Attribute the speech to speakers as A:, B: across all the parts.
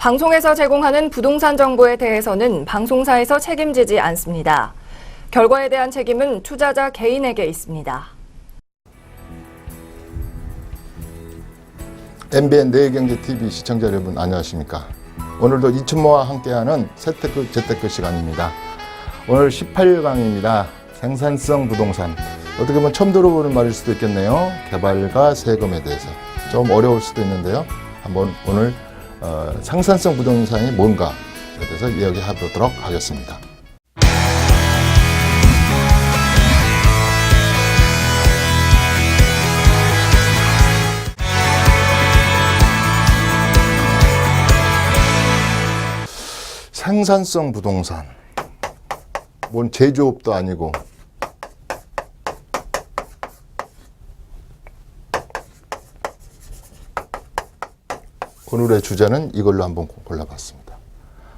A: 방송에서 제공하는 부동산 정보에 대해서는 방송사에서 책임지지 않습니다. 결과에 대한 책임은 투자자 개인에게 있습니다.
B: MBN 내일경제TV 시청자 여러분 안녕하십니까. 오늘도 이춘모와 함께하는 재테크 시간입니다. 오늘 18강입니다. 생산성 부동산. 어떻게 보면 처음 들어보는 말일 수도 있겠네요. 개발과 세금에 대해서 좀 어려울 수도 있는데요. 한번 오늘 생산성 부동산이 뭔가에 대해서 이야기해보도록 하겠습니다. 생산성 부동산. 뭔 제조업도 아니고 오늘의 주제는 이걸로 한번 골라봤습니다.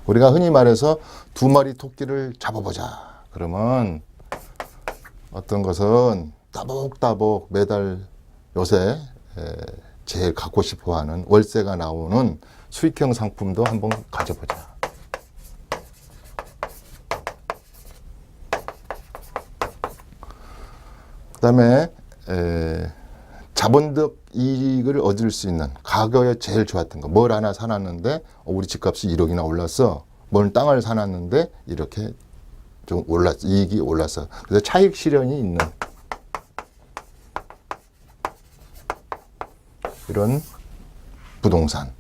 B: 우리가 흔히 말해서 두 마리 토끼를 잡아보자. 그러면 어떤 것은 따복따복 매달 요새 제일 갖고 싶어하는 월세가 나오는 수익형 상품도 한번 가져보자. 그 다음에 자본적 이익을 얻을 수 있는 과거에 제일 좋았던 거. 뭘 하나 사놨는데 우리 집값이 1억이나 올랐어. 뭘 땅을 사놨는데 이렇게 좀 올랐어. 이익이 올랐어. 그래서 차익 실현이 있는 이런 부동산.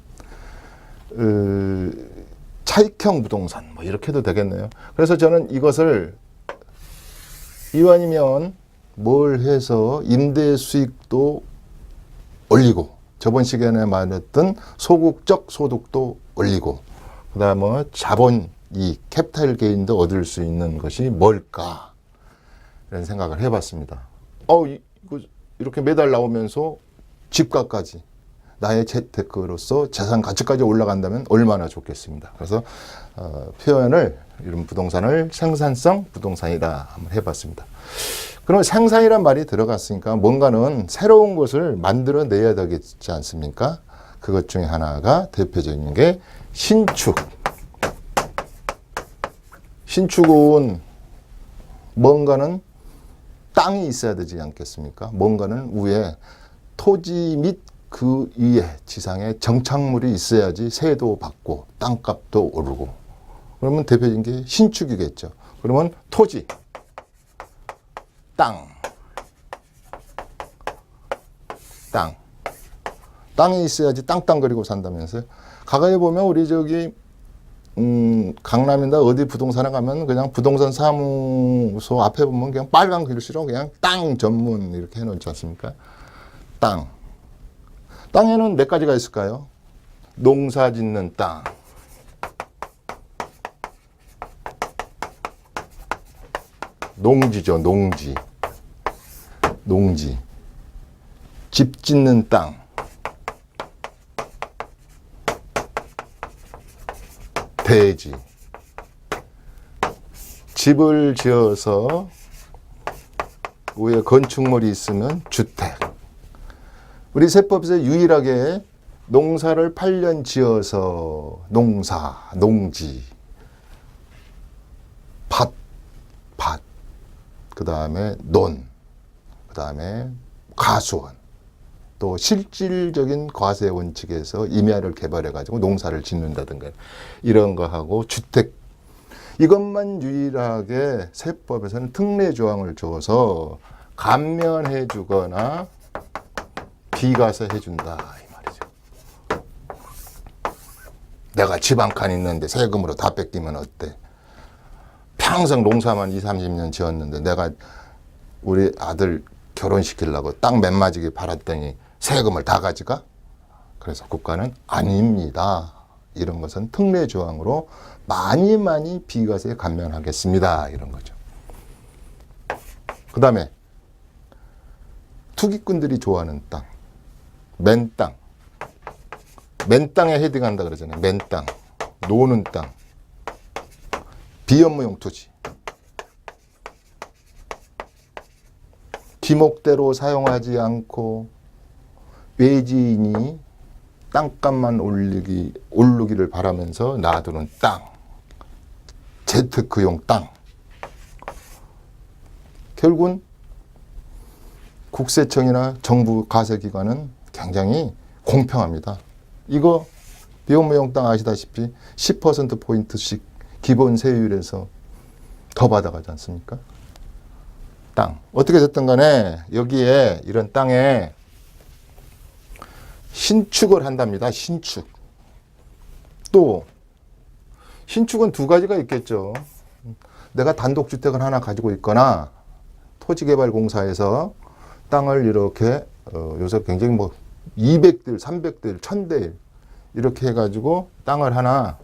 B: 차익형 부동산 뭐 이렇게 해도 되겠네요. 그래서 저는 이것을 이왕이면 뭘 해서 임대 수익도 올리고 저번 시간에 말했던 소극적 소득도 올리고 그 다음에 자본 이 캐피탈 게인도 얻을 수 있는 것이 뭘까 이런 생각을 해봤습니다. 이거 이렇게 매달 나오면서 집값까지 나의 재테크로서 재산 가치까지 올라간다면 얼마나 좋겠습니다. 그래서 표현을 이런 부동산을 생산성 부동산이다 한번 해봤습니다. 그럼 생산이란 말이 들어갔으니까 뭔가는 새로운 것을 만들어내야 되겠지 않습니까? 그것 중에 하나가 대표적인 게 신축. 신축은 뭔가는 땅이 있어야 되지 않겠습니까? 뭔가는 위에 토지 및 그 위에 지상에 정착물이 있어야지 세도 받고 땅값도 오르고 그러면 대표적인 게 신축이겠죠. 그러면 토지, 땅이 있어야지 땅땅거리고 산다면서요. 가까이 보면 우리 저기 강남이나 어디 부동산에 가면 그냥 부동산 사무소 앞에 보면 그냥 빨간 글씨로 그냥 땅 전문 이렇게 해놓지 않습니까? 땅에는 몇 가지가 있을까요? 농사 짓는 땅, 농지죠, 농지. 집 짓는 땅, 대지. 집을 지어서 위에 건축물이 있으면 주택. 우리 세법에서 유일하게 농사를 8년 지어서 농지, 밭, 그 다음에 그 다음에 가수원, 또 실질적인 과세 원칙에서 임야를 개발해가지고 농사를 짓는다든가 이런 거 하고 주택. 이것만 유일하게 세법에서는 특례 조항을 줘서 감면해 주거나 비과세 해준다 이 말이죠. 내가 집 한 칸 있는데 세금으로 다 뺏기면 어때? 평생 농사만 20-30년 지었는데 내가 우리 아들 결혼시키려고 땅 맨마지게 팔았더니 세금을 다 가져가? 그래서 국가는 아닙니다. 이런 것은 특례 조항으로 많이 비과세 감면하겠습니다. 이런 거죠. 그 다음에 투기꾼들이 좋아하는 땅. 맨땅에 헤딩한다 그러잖아요. 맨땅, 노는 땅, 비업무용 토지. 지목대로 사용하지 않고 외지인이 땅값만 오르기를 바라면서 놔두는 땅, 재테크용 땅. 결국은 국세청이나 정부 가세기관은 굉장히 공평합니다. 이거 비용무용 땅 아시다시피 10%포인트씩 기본 세율에서 더 받아가지 않습니까? 땅. 어떻게 됐든 간에 여기에 이런 땅에 신축을 한답니다. 신축. 또 신축은 두 가지가 있겠죠. 내가 단독주택을 하나 가지고 있거나 토지개발공사에서 땅을 이렇게 요새 굉장히 200대 300대 1000대 이렇게 해가지고 땅을 하나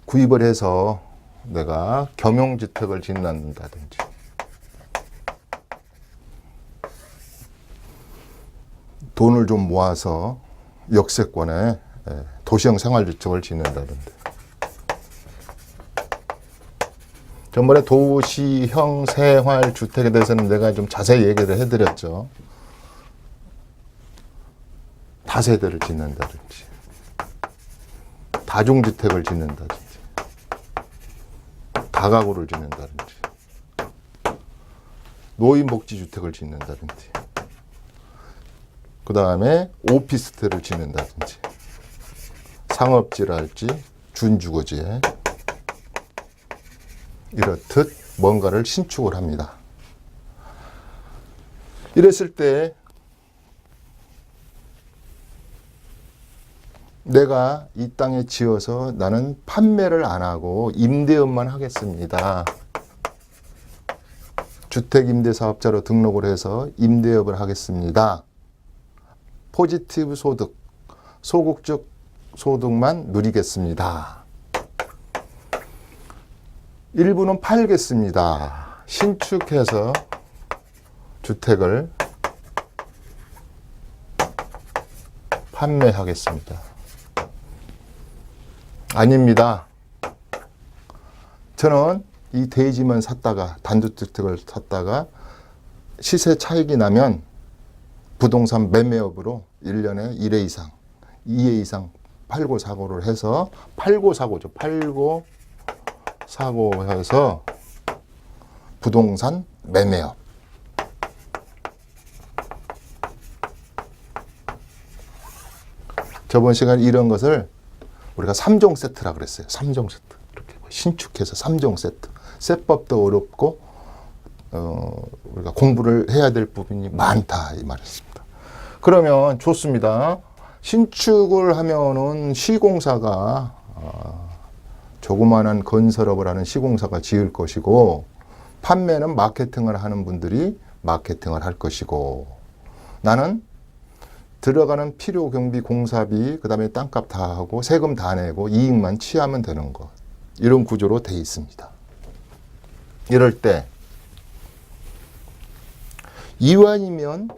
B: 구입을 해서 내가 겸용주택을 짓는다든지 돈을 좀 모아서 역세권에 도시형 생활주택을 짓는다든지 전번에 도시형 생활주택에 대해서는 내가 좀 자세히 얘기를 해드렸죠. 다세대를 짓는다든지 다중주택을 짓는다든지 다가구를 짓는다든지 노인복지주택을 짓는다든지 그 다음에 오피스텔을 짓는다든지 상업지랄지 준주거지에 이렇듯 뭔가를 신축을 합니다. 이랬을 때 내가 이 땅에 지어서 나는 판매를 안 하고 임대업만 하겠습니다. 주택임대사업자로 등록을 해서 임대업을 하겠습니다. 포지티브 소득, 소극적 소득만 누리겠습니다. 일부는 팔겠습니다. 신축해서 주택을 판매하겠습니다. 아닙니다. 저는 이 대지만 샀다가 단독주택을 샀다가 시세 차익이 나면 부동산 매매업으로 1년에 1회 이상, 2회 이상 팔고 사고를 해서 팔고 사고죠. 팔고 사고해서 부동산 매매업. 저번 시간에 이런 것을 우리가 3종 세트라 그랬어요. 3종 세트. 이렇게 신축해서 3종 세트. 세법도 어렵고 우리가 공부를 해야 될 부분이 많다 이 말이었습니다. 그러면 좋습니다. 신축을 하면은 시공사가 조그마한 건설업을 하는 시공사가 지을 것이고 판매는 마케팅을 하는 분들이 마케팅을 할 것이고 나는 들어가는 필요 경비 공사비 그다음에 땅값 다 하고 세금 다 내고 이익만 취하면 되는 것 이런 구조로 돼 있습니다. 이럴 때 이완이면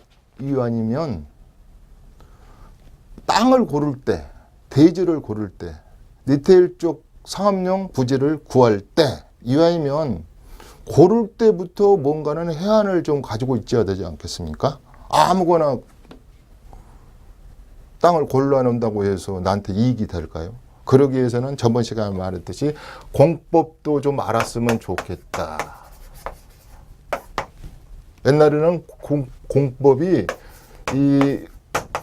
B: 땅을 고를 때 대지를 고를 때 리테일 쪽 상업용 부지를 구할 때 이완이면 고를 때부터 뭔가는 해안을 좀 가지고 있어야 되지 않겠습니까? 아무거나 땅을 골라놓는다고 해서 나한테 이익이 될까요? 그러기 위해서는 저번 시간에 말했듯이 공법도 좀 알았으면 좋겠다. 옛날에는 공법이 이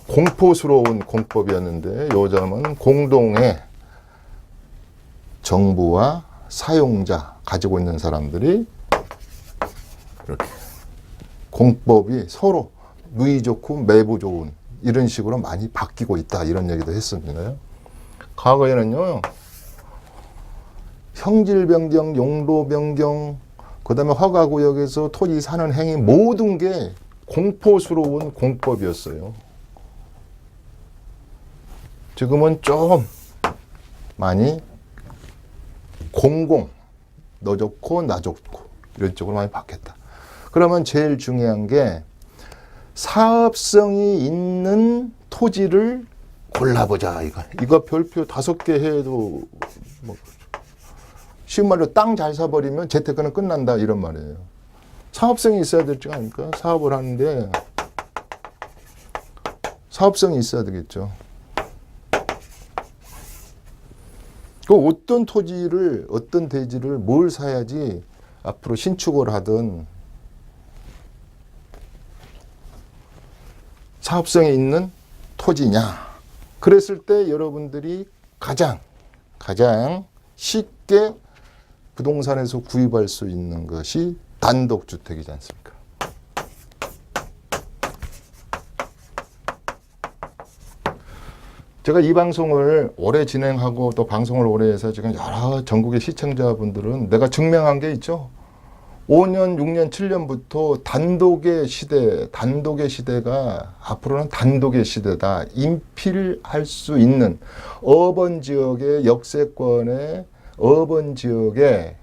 B: 공포스러운 공법이었는데 요즘은 공동의 정부와 사용자 가지고 있는 사람들이 이렇게 공법이 서로 누이 좋고 매부 좋은 이런 식으로 많이 바뀌고 있다 이런 얘기도 했습니다. 과거에는요 형질 변경, 용도 변경 그 다음에 허가구역에서 토지 사는 행위 모든 게 공포스러운 공법이었어요. 지금은 좀 많이 공공, 너 좋고 나 좋고 이런 쪽으로 많이 바뀌었다. 그러면 제일 중요한 게 사업성이 있는 토지를 골라보자. 이거 별표 5개 해도 뭐 쉬운 말로 땅 잘 사버리면 재테크는 끝난다 이런 말이에요. 사업성이 있어야 될 줄 아닙니까? 사업을 하는데 사업성이 있어야 되겠죠. 그 어떤 토지를, 어떤 대지를 뭘 사야지 앞으로 신축을 하든 사업성이 있는 토지냐. 그랬을 때 여러분들이 가장 쉽게 부동산에서 구입할 수 있는 것이 단독주택이지 않습니까? 제가 이 방송을 오래 진행하고 또 방송을 오래 해서 지금 여러 전국의 시청자분들은 내가 증명한 게 있죠. 5년, 6년, 7년부터 단독의 시대가 앞으로는 단독의 시대다. 인필할 수 있는 어번 지역의 역세권의 어번 지역에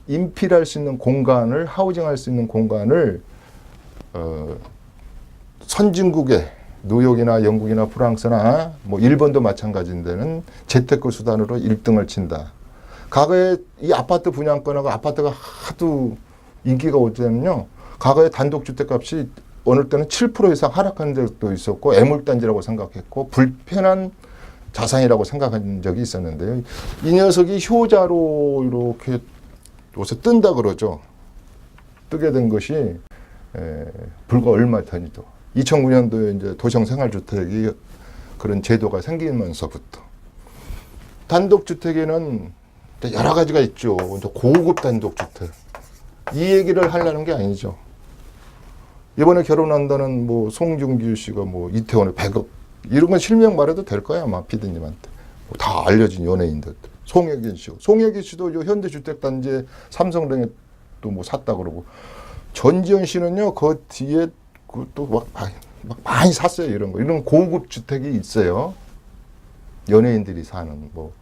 B: 인필할 수 있는 공간을, 하우징할 수 있는 공간을 선진국의 뉴욕이나 영국이나 프랑스나 뭐 일본도 마찬가지인데는 재테크 수단으로 1등을 친다. 과거에 이 아파트 분양권하고 아파트가 하도 인기가 올 때는요, 과거에 단독주택 값이 어느 때는 7% 이상 하락한 적도 있었고, 애물단지라고 생각했고, 불편한 자산이라고 생각한 적이 있었는데요. 이 녀석이 효자로 이렇게 요새 뜬다 그러죠. 뜨게 된 것이 불과 얼마 전이죠. 2009년도에 이제 도시형 생활주택이 그런 제도가 생기면서부터 단독주택에는 여러 가지가 있죠. 고급 단독주택. 이 얘기를 하려는 게 아니죠. 이번에 결혼한다는 뭐 송중기 씨가 뭐 이태원에 100억 이런 건 실명 말해도 될 거야 아마 피디님한테. 다 알려진 연예인들. 송혜기 씨도 현대주택단지 삼성동에 또 뭐 샀다 그러고, 전지현 씨는요 그 뒤에 또 막 많이 샀어요. 이런 고급 주택이 있어요. 연예인들이 사는 뭐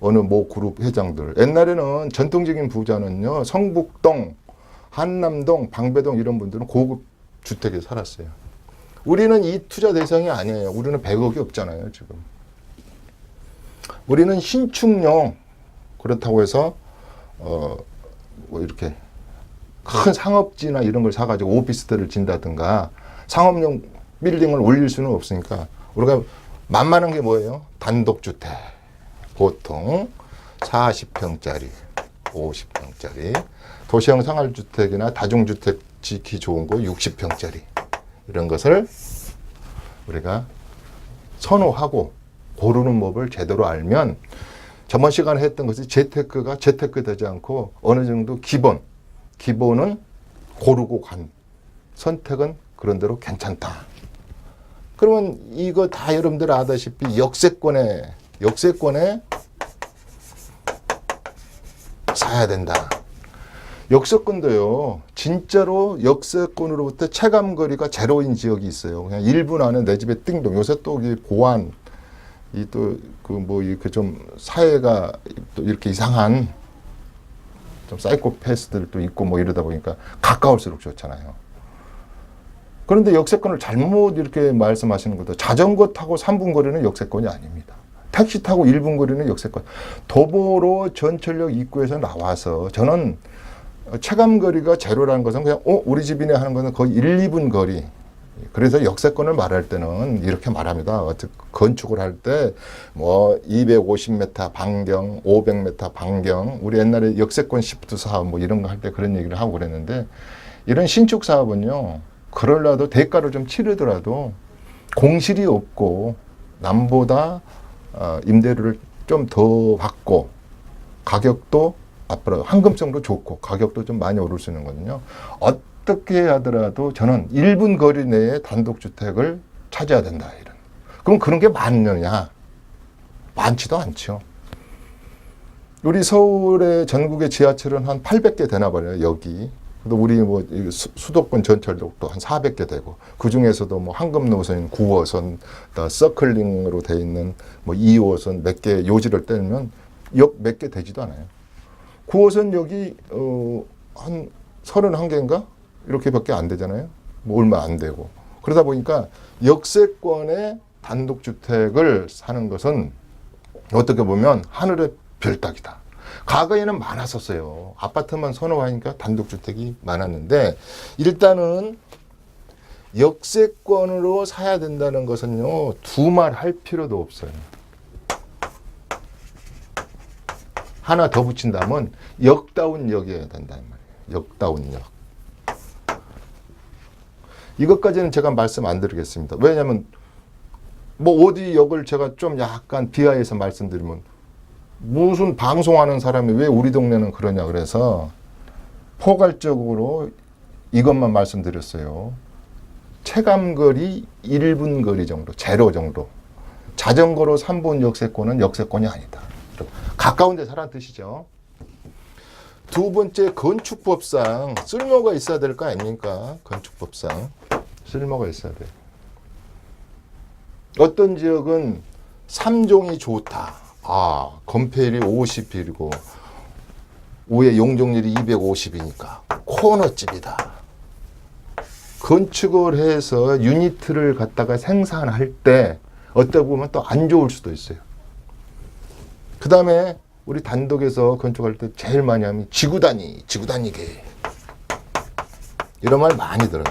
B: 어느 모 그룹 회장들. 옛날에는 전통적인 부자는요 성북동, 한남동, 방배동 이런 분들은 고급 주택에 살았어요. 우리는 이 투자 대상이 아니에요. 우리는 100억이 없잖아요 지금. 우리는 신축용, 그렇다고 해서 뭐 이렇게 큰 상업지나 이런 걸 사가지고 오피스텔을 진다든가 상업용 빌딩을 올릴 수는 없으니까 우리가 만만한 게 뭐예요? 단독주택. 보통 40평짜리, 50평짜리, 도시형 생활주택이나 다중주택 짓기 좋은 거 60평짜리 이런 것을 우리가 선호하고 고르는 법을 제대로 알면 저번 시간에 했던 것이 재테크가 재테크 되지 않고 어느 정도 기본은 고르고 간 선택은 그런 대로 괜찮다. 그러면 이거 다 여러분들 아다시피 역세권에 사야 된다. 역세권도요, 진짜로 역세권으로부터 체감거리가 제로인 지역이 있어요. 그냥 1분 안에 내 집에 띵동. 요새 또 고안, 이렇게 좀 사회가 또 이렇게 이상한 좀 사이코패스들도 있고 뭐 이러다 보니까 가까울수록 좋잖아요. 그런데 역세권을 잘못 이렇게 말씀하시는 것도, 자전거 타고 3분 거리는 역세권이 아닙니다. 택시 타고 1분 거리는 역세권. 도보로 전철역 입구에서 나와서 저는 체감거리가 제로라는 것은 그냥 우리 집이네 하는 것은 거의 1, 2분 거리. 그래서 역세권을 말할 때는 이렇게 말합니다. 건축을 할 때 뭐 250m 반경, 500m 반경, 우리 옛날에 역세권 시프트 사업 뭐 이런 거 할 때 그런 얘기를 하고 그랬는데, 이런 신축 사업은요, 그럴라도 대가를 좀 치르더라도 공실이 없고 남보다 임대료를 좀 더 받고 가격도 앞으로 황금성도 좋고 가격도 좀 많이 오를 수 있는 거거든요. 어떻게 하더라도 저는 1분 거리 내에 단독주택을 찾아야 된다. 그럼 그런 게 많느냐? 많지도 않죠. 우리 서울의 전국의 지하철은 한 800개 되나 봐요, 여기. 또 우리 뭐 수도권 전철도 또 한 400개 되고, 그 중에서도 뭐 황금 노선인 9호선, 서클링으로 돼 있는 뭐 2호선 몇 개 요지를 떼면 역 몇 개 되지도 않아요. 9호선 여기 한 31개인가? 이렇게밖에 안 되잖아요. 뭐 얼마 안 되고. 그러다 보니까 역세권의 단독주택을 사는 것은 어떻게 보면 하늘의 별 따기다. 과거에는 많았었어요. 아파트만 선호하니까 단독주택이 많았는데, 일단은 역세권으로 사야 된다는 것은요, 두말 할 필요도 없어요. 하나 더 붙인다면 역다운 역이어야 된다는 말이에요. 역다운 역. 이것까지는 제가 말씀 안 드리겠습니다. 왜냐하면 뭐 어디 역을 제가 좀 약간 비하해서 말씀드리면 무슨 방송하는 사람이 왜 우리 동네는 그러냐 그래서 포괄적으로 이것만 말씀드렸어요. 체감거리 1분 거리 정도, 제로 정도. 자전거로 3분 역세권은 역세권이 아니다. 가까운 데 사라는 뜻이죠. 두 번째, 건축법상 쓸모가 있어야 될 거 아닙니까? 건축법상 쓸모가 있어야 돼요. 어떤 지역은 3종이 좋다. 아, 건폐율이 50이고 위에 용적률이 250이니까 코너집이다. 건축을 해서 유니트를 갖다가 생산할 때 어떻게 보면 또 안 좋을 수도 있어요. 그 다음에 우리 단독에서 건축할 때 제일 많이 하면 지구단위계 이런 말 많이 들어요.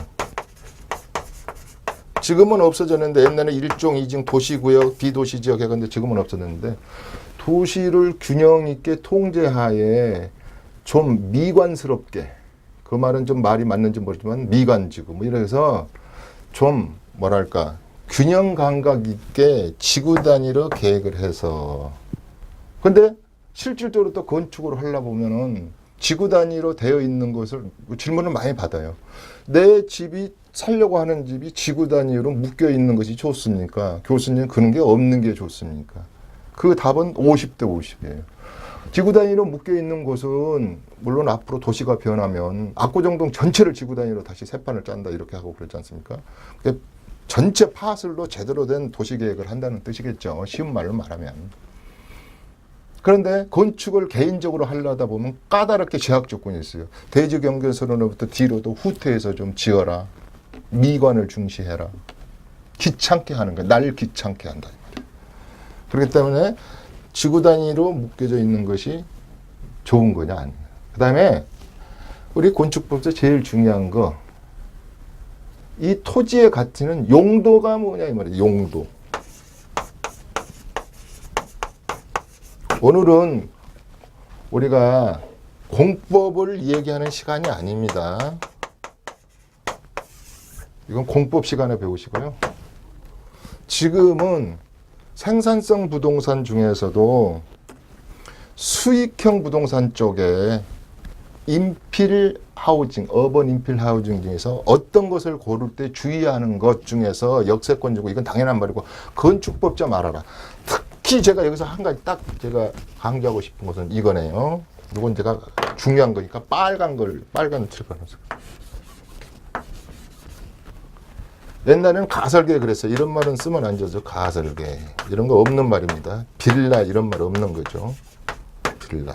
B: 지금은 없어졌는데 옛날에 1종, 2종 도시구역, 비도시지역 해갔는데 지금은 없어졌는데 도시를 균형 있게 통제하에 좀 미관스럽게, 그 말은 좀 말이 맞는지 모르지만 미관지구 뭐 이래서 좀 뭐랄까 균형 감각 있게 지구 단위로 계획을 해서, 근데 실질적으로 또 건축을 하려고 보면은 지구 단위로 되어 있는 것을 질문을 많이 받아요. 내 집이 살려고 하는 집이 지구 단위로 묶여 있는 것이 좋습니까? 교수님, 그런 게 없는 게 좋습니까? 그 답은 50대 50이에요. 지구 단위로 묶여 있는 곳은 물론 앞으로 도시가 변하면 압구정동 전체를 지구 단위로 다시 새 판을 짠다 이렇게 하고 그러지 않습니까? 전체 파슬로 제대로 된 도시 계획을 한다는 뜻이겠죠. 쉬운 말로 말하면. 그런데 건축을 개인적으로 하려다 보면 까다롭게 제약 조건이 있어요. 대지 경계선으로부터 뒤로도 후퇴해서 좀 지어라. 미관을 중시해라. 귀찮게 하는 거야. 날 귀찮게 한다. 그렇기 때문에 지구 단위로 묶여져 있는 것이 좋은 거냐 아니냐. 그 다음에 우리 건축법에서 제일 중요한 거, 이 토지의 가치는 용도가 뭐냐 이 말이에요. 용도. 오늘은 우리가 공법을 얘기하는 시간이 아닙니다. 이건 공법 시간에 배우시고요. 지금은 생산성 부동산 중에서도 수익형 부동산 쪽에 인필 하우징, 어번 인필 하우징 중에서 어떤 것을 고를 때 주의하는 것 중에서 역세권이고, 이건 당연한 말이고, 건축법 좀 알아라. 특히 제가 여기서 한 가지 딱 제가 강조하고 싶은 것은 이거네요. 이건 제가 중요한 거니까 빨간 칠판에서. 옛날에는 가설계 그랬어요. 이런 말은 쓰면 안 되죠. 가설계. 이런 거 없는 말입니다. 빌라 이런 말 없는 거죠. 빌라.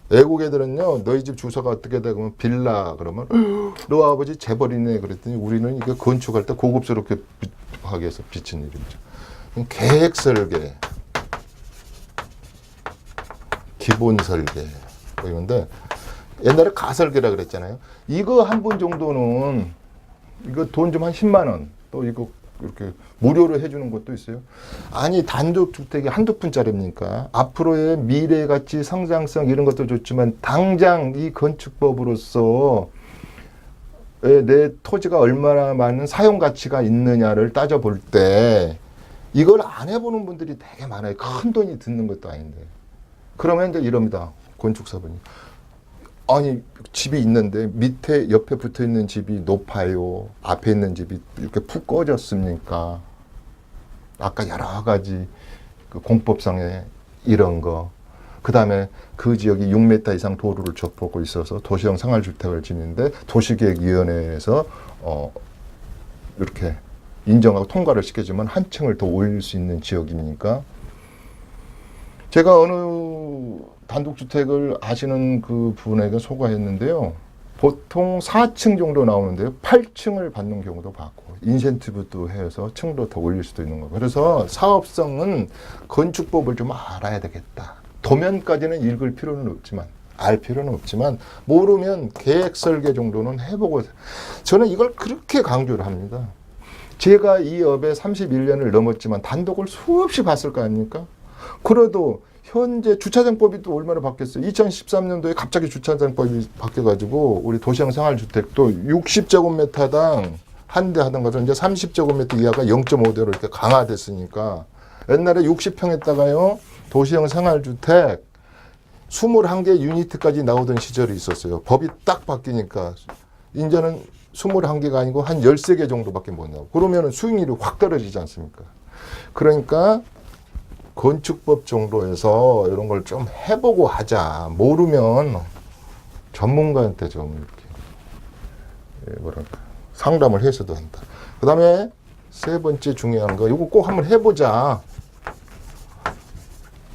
B: 외국 애들은요, 너희 집 주소가 어떻게 되고 면 빌라 그러면 너 아버지 재벌이네 그랬더니 우리는 이거 건축할 때 고급스럽게 하기 위해서 비친 일이죠. 계획 설계, 기본 설계 뭐 이런데 옛날에 가설계라 그랬잖아요. 이거 한 분 정도는 이거 돈 좀 한 10만 원. 또 이거 이렇게 무료로 해주는 것도 있어요. 아니, 단독주택이 한두 푼짜리입니까? 앞으로의 미래 가치, 성장성 이런 것도 좋지만 당장 이 건축법으로서 내 토지가 얼마나 많은 사용 가치가 있느냐를 따져볼 때 이걸 안 해보는 분들이 되게 많아요. 큰 돈이 드는 것도 아닌데. 그러면 이제 이럽니다. 건축사분이. 아니, 집이 있는데 밑에 옆에 붙어 있는 집이 높아요. 앞에 있는 집이 이렇게 푹 꺼졌습니까? 아까 여러 가지 그 공법상의 이런 거. 그 다음에 그 지역이 6m 이상 도로를 접하고 있어서 도시형 생활주택을 짓는데 도시계획위원회에서 이렇게 인정하고 통과를 시켜주면 한 층을 더 올릴 수 있는 지역이니까. 제가 어느 단독주택을 아시는 그 분에게 소개했는데요. 보통 4층 정도 나오는데요. 8층을 받는 경우도 봤고, 인센티브도 해서 층도 더 올릴 수도 있는 거고. 그래서 사업성은 건축법을 좀 알아야 되겠다. 도면까지는 읽을 필요는 없지만, 알 필요는 없지만, 모르면 계획 설계 정도는 해보고, 저는 이걸 그렇게 강조를 합니다. 제가 이 업에 31년을 넘었지만 단독을 수없이 봤을 거 아닙니까? 그래도 현재 주차장법이 또 얼마나 바뀌었어요. 2013년도에 갑자기 주차장법이 바뀌어가지고 우리 도시형 생활주택도 60제곱미터당 한 대 하던 것을 이제 30제곱미터 이하가 0.5대로 이렇게 강화됐으니까 옛날에 60평 했다가요 도시형 생활주택 21개 유니트까지 나오던 시절이 있었어요. 법이 딱 바뀌니까 이제는 21개가 아니고 한 13개 정도밖에 못 나오고 그러면 수익률이 확 떨어지지 않습니까? 그러니까 건축법 정도에서 이런 걸 좀 해보고 하자. 모르면 전문가한테 좀 이렇게 뭐랄까 상담을 해서도 한다. 그 다음에 세 번째 중요한 거 이거 꼭 한번 해보자.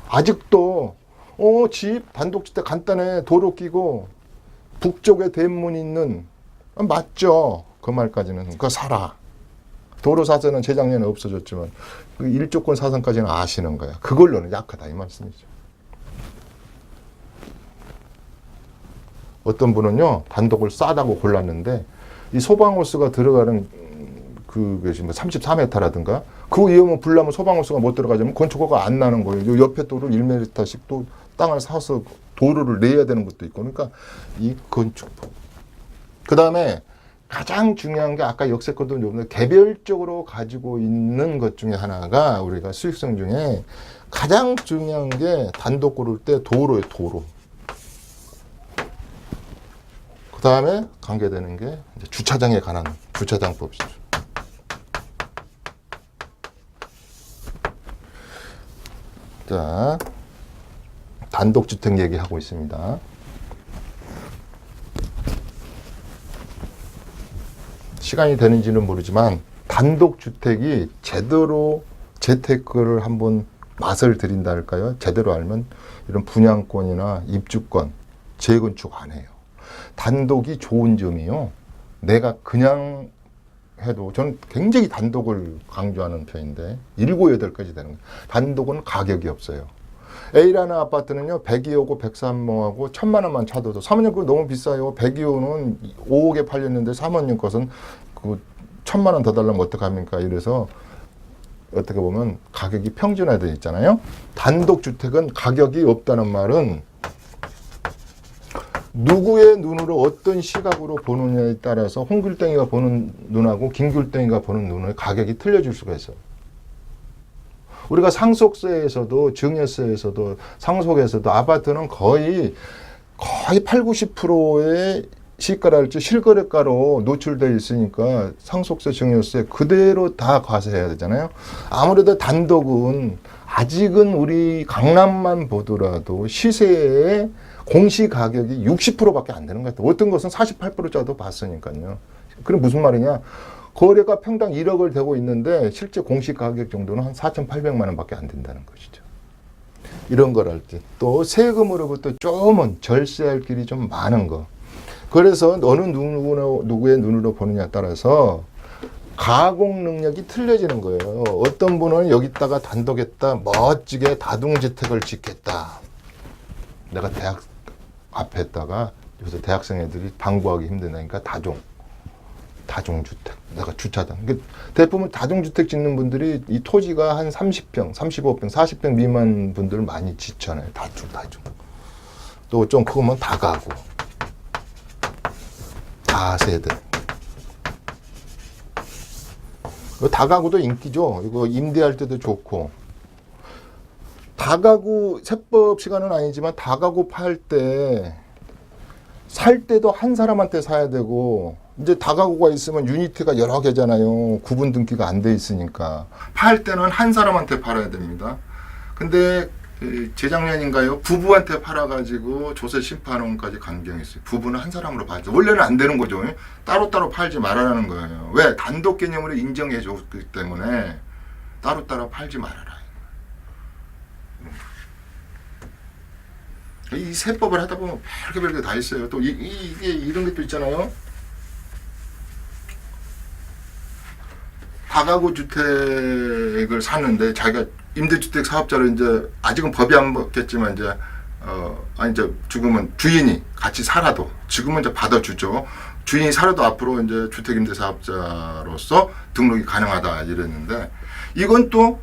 B: 아직도 집 단독주택 간단해 도로 끼고 북쪽에 대문 있는 맞죠. 그 말까지는 그거 사라. 도로 사서는 재작년에 없어졌지만 그 일조권 사선까지는 아시는 거야. 그걸로는 약하다 이 말씀이죠. 어떤 분은요 단독을 싸다고 골랐는데 이 소방호스가 들어가는 그것이 뭐 34m라든가 그 위험은 불나면 소방호스가 못 들어가자면 건축허가 안 나는 거예요. 옆에 도로 1m씩 또 땅을 사서 도로를 내야 되는 것도 있고 그러니까 이 건축법. 그 다음에 가장 중요한 게 아까 역세권도 좀 개별적으로 가지고 있는 것 중에 하나가 우리가 수익성 중에 가장 중요한 게 단독 고를 때 도로예요. 도로. 그 다음에 관계되는 게 이제 주차장에 관한 주차장법이죠. 자, 단독주택 얘기하고 있습니다. 시간이 되는지는 모르지만 단독주택이 제대로 재테크를 한번 맛을 들인다 할까요? 제대로 알면 이런 분양권이나 입주권, 재건축 안 해요. 단독이 좋은 점이요. 내가 그냥 해도 저는 굉장히 단독을 강조하는 편인데 7, 8까지 되는 거예요. 단독은 가격이 없어요. A라는 아파트는요 102호고 103호하고 1000만 원만 차도도 사모님 그거 너무 비싸요. 102호는 5억에 팔렸는데 사모님 것은 그 1000만 원 더 달라면 어떡합니까? 이래서 어떻게 보면 가격이 평준화되어 있잖아요. 단독주택은 가격이 없다는 말은 누구의 눈으로 어떤 시각으로 보느냐에 따라서 홍길동이가 보는 눈하고 김길동이가 보는 눈의 가격이 틀려질 수가 있어요. 우리가 상속세에서도 증여세에서도 상속에서도 아파트는 거의 8, 90%의 시가랄지 실거래가로 노출되어 있으니까 상속세, 증여세 그대로 다 과세해야 되잖아요. 아무래도 단독은 아직은 우리 강남만 보더라도 시세의 공시 가격이 60%밖에 안 되는 것 같아요. 어떤 것은 48%짜도 봤으니까요. 그럼 무슨 말이냐? 거래가 평당 1억을 되고 있는데 실제 공시 가격 정도는 한 4,800만 원밖에 안 된다는 것이죠. 이런 걸 할 때 또 세금으로부터 조금은 절세할 길이 좀 많은 거. 그래서 어느 누구의 눈으로 보느냐에 따라서 가공 능력이 틀려지는 거예요. 어떤 분은 여기다가 단독했다 멋지게 다중주택을 짓겠다. 내가 대학 앞에다가 요새 대학생 애들이 방부하기 힘드니까 다중주택, 내가 주차장. 대부분 다중주택 짓는 분들이 이 토지가 한 30평, 35평, 40평 미만 분들 많이 짓잖아요. 다중. 또 좀 크면 다가구, 다세대. 다가구도 인기죠. 이거 임대할 때도 좋고. 다가구 세법 시간은 아니지만 다가구 살 때도 한 사람한테 사야 되고 이제 다가구가 있으면 유니트가 여러 개잖아요. 구분 등기가 안 돼 있으니까 팔 때는 한 사람한테 팔아야 됩니다. 근데 재작년인가요? 부부한테 팔아가지고 조세 심판원까지 강경했어요. 부부는 한 사람으로 팔죠. 원래는 안 되는 거죠. 따로따로 팔지 말아라는 거예요. 왜? 단독 개념으로 인정해 줬기 때문에 따로따로 팔지 말아라. 이 세법을 하다 보면 별게 다 있어요. 또 이게 이런 것도 있잖아요. 다가구 주택을 사는데 자기가 임대주택 사업자로 이제 아직은 법이 안 바뀌었지만 이제 아니 이제 죽으면 주인이 같이 살아도 지금은 이제 받아주죠. 주인이 살아도 앞으로 이제 주택임대사업자로서 등록이 가능하다 이랬는데 이건 또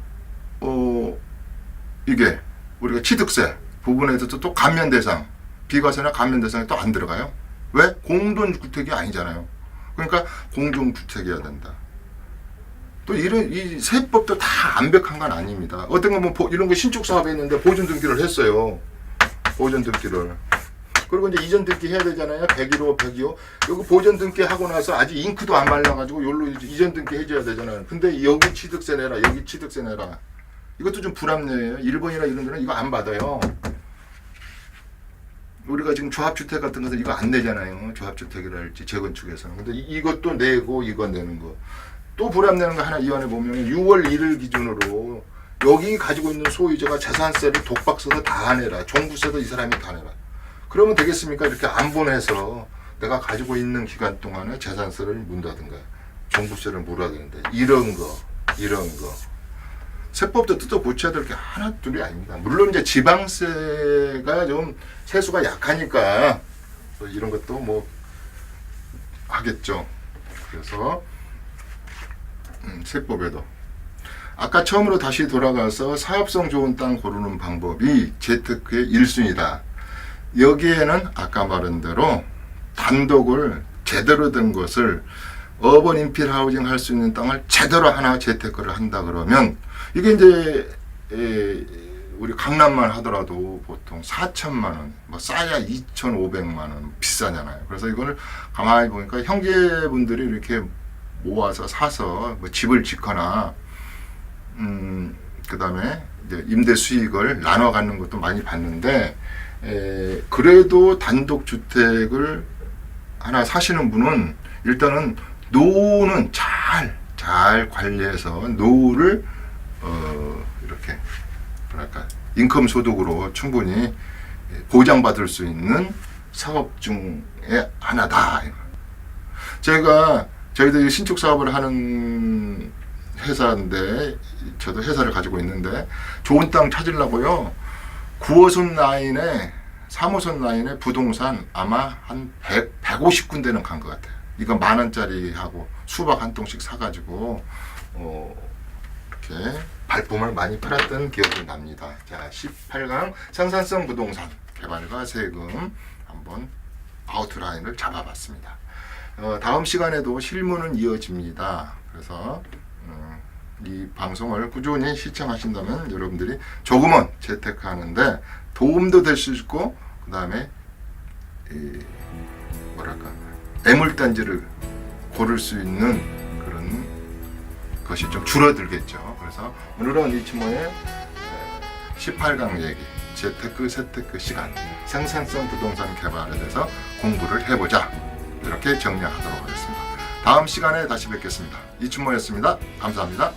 B: 이게 우리가 취득세 부분에 대해서 또 감면 대상, 비과세나 감면 대상이 또 안 들어가요. 왜? 공동주택이 아니잖아요. 그러니까 공동주택이어야 된다. 또 이런 이 세법도 다 완벽한 건 아닙니다. 어떤 건 뭐 이런 거 신축 사업에 있는데 보존 등기를 했어요. 보존 등기를. 그리고 이제 이전 등기 해야 되잖아요. 101호, 102호. 여기 보존 등기 하고 나서 아직 잉크도 안 말라가지고 여기로 이전 등기 해줘야 되잖아요. 근데 여기 취득세 내라, 여기 취득세 내라. 이것도 좀 불합리해요. 일본이나 이런 데는 이거 안 받아요. 우리가 지금 조합주택 같은 것은 이거 안 내잖아요. 조합주택이랄지 재건축에서는. 근데 이것도 내고 이거 내는 거. 또 불합리한 거 하나 이완해 보면 6월 1일 기준으로 여기 가지고 있는 소유자가 재산세를 독박 써서 다 내라. 종부세도 이 사람이 다 내라. 그러면 되겠습니까? 이렇게 안 보내서 내가 가지고 있는 기간 동안에 재산세를 문다든가 종부세를 물어야 되는데 이런 거. 세법도 뜯어 고쳐야 될 게 하나 둘이 아닙니다. 물론 이제 지방세가 좀 세수가 약하니까 이런 것도 뭐 하겠죠. 그래서 세법에도 아까 처음으로 다시 돌아가서 사업성 좋은 땅 고르는 방법이 재테크의 1순위다. 여기에는 아까 말한 대로 단독을 제대로 된 것을 어번 인필 하우징 할 수 있는 땅을 제대로 하나 재테크를 한다 그러면 이게 이제 우리 강남만 하더라도 보통 4천만 원, 뭐 싸야 2,500만 원 비싸잖아요. 그래서 이거를 가만히 보니까 형제분들이 이렇게 모아서 사서 뭐 집을 짓거나 그다음에 이제 임대 수익을 나눠 갖는 것도 많이 봤는데 그래도 단독 주택을 하나 사시는 분은 일단은 노후는 잘 관리해서 노후를 이렇게 뭐랄까 인컴 소득으로 충분히 보장받을 수 있는 사업 중에 하나다. 저희도 신축 사업을 하는 회사인데 저도 회사를 가지고 있는데 좋은 땅 찾으려고요. 9호선 라인에 3호선 라인에 부동산 아마 한 150군데는 간 것 같아요. 이거 10,000원짜리 하고 수박 한 통씩 사가지고 이렇게 발품을 많이 팔았던 기억이 납니다. 자, 18강 생산성 부동산 개발과 세금 한번 아웃라인을 잡아봤습니다. 다음 시간에도 실무는 이어집니다. 그래서 이 방송을 꾸준히 시청하신다면 여러분들이 조금은 재테크하는데 도움도 될 수 있고 그 다음에 뭐랄까 애물단지를 고를 수 있는 그런 것이 좀 줄어들겠죠. 그래서 오늘은 이치모의 18강 얘기 재테크 세테크 시간 생산성 부동산 개발에 대해서 공부를 해보자 이렇게 정리하도록 하겠습니다. 다음 시간에 다시 뵙겠습니다. 이춘모였습니다. 감사합니다.